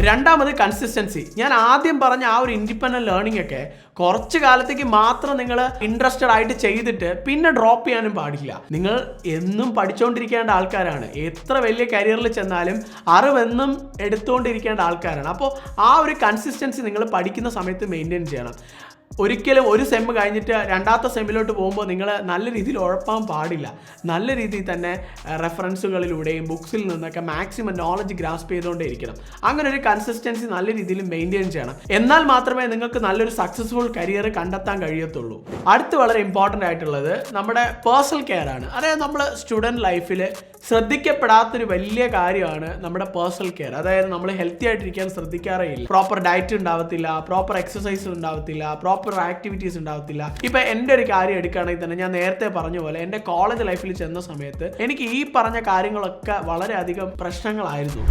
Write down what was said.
രണ്ടാമത് കൺസിസ്റ്റൻസി. ഞാൻ ആദ്യം പറഞ്ഞ ആ ഒരു ഇൻഡിപെൻഡന്റ് ലേണിംഗ് ഒക്കെ കുറച്ച് കാലത്തേക്ക് മാത്രം നിങ്ങൾ ഇൻട്രസ്റ്റഡ് ആയിട്ട് ചെയ്തിട്ട് പിന്നെ ഡ്രോപ്പ് ചെയ്യാനും പാടില്ല. നിങ്ങൾ എന്നും പഠിച്ചുകൊണ്ടിരിക്കേണ്ട ആൾക്കാരാണ്. എത്ര വലിയ കരിയറിൽ ചെന്നാലും അറിവെന്നും എടുത്തുകൊണ്ടിരിക്കേണ്ട ആൾക്കാരാണ്. അപ്പോൾ ആ ഒരു കൺസിസ്റ്റൻസി നിങ്ങൾ പഠിക്കുന്ന സമയത്ത് മെയിൻറ്റെയിൻ ചെയ്യണം. ഒരിക്കലും ഒരു സെം കഴിഞ്ഞിട്ട് രണ്ടാമത്തെ സെമ്മിലോട്ട് പോകുമ്പോൾ നിങ്ങൾ നല്ല രീതിയിൽ ഉഴപ്പാൻ പാടില്ല. നല്ല രീതിയിൽ തന്നെ റെഫറൻസുകളിലൂടെയും ബുക്സിൽ നിന്നൊക്കെ മാക്സിമം നോളജ് ഗ്രാസ്പ് ചെയ്തുകൊണ്ടേ ഇരിക്കണം. അങ്ങനെ ഒരു കൺസിസ്റ്റൻസി നല്ല രീതിയിൽ മെയിൻറ്റെയിൻ ചെയ്യണം. എന്നാൽ മാത്രമേ നിങ്ങൾക്ക് നല്ലൊരു സക്സസ്ഫുൾ കരിയർ കണ്ടെത്താൻ കഴിയത്തുള്ളൂ. അടുത്ത് വളരെ ഇമ്പോർട്ടൻ്റ് ആയിട്ടുള്ളത് നമ്മുടെ പേഴ്സണൽ കെയർ ആണ്. അതായത് നമ്മൾ സ്റ്റുഡൻറ്റ് ലൈഫിൽ ശ്രദ്ധിക്കപ്പെടാത്തൊരു വലിയ കാര്യമാണ് നമ്മുടെ പേഴ്സണൽ കെയർ. അതായത് നമ്മൾ ഹെൽത്തി ആയിട്ടിരിക്കാൻ ശ്രദ്ധിക്കാറേ ഇല്ല. പ്രോപ്പർ ഡയറ്റ് ഉണ്ടാവത്തില്ല, പ്രോപ്പർ എക്സസൈസ് ഉണ്ടാവത്തില്ല, പ്രോപ്പർ ആക്ടിവിറ്റീസ് ഉണ്ടാവത്തില്ല. ഇപ്പൊ എൻ്റെ ഒരു കാര്യം എടുക്കുകയാണെങ്കിൽ തന്നെ ഞാൻ നേരത്തെ പറഞ്ഞ പോലെ എൻ്റെ കോളേജ് ലൈഫിൽ ചെന്ന സമയത്ത് എനിക്ക് ഈ പറഞ്ഞ കാര്യങ്ങളൊക്കെ വളരെയധികം പ്രശ്നങ്ങളായിരുന്നു.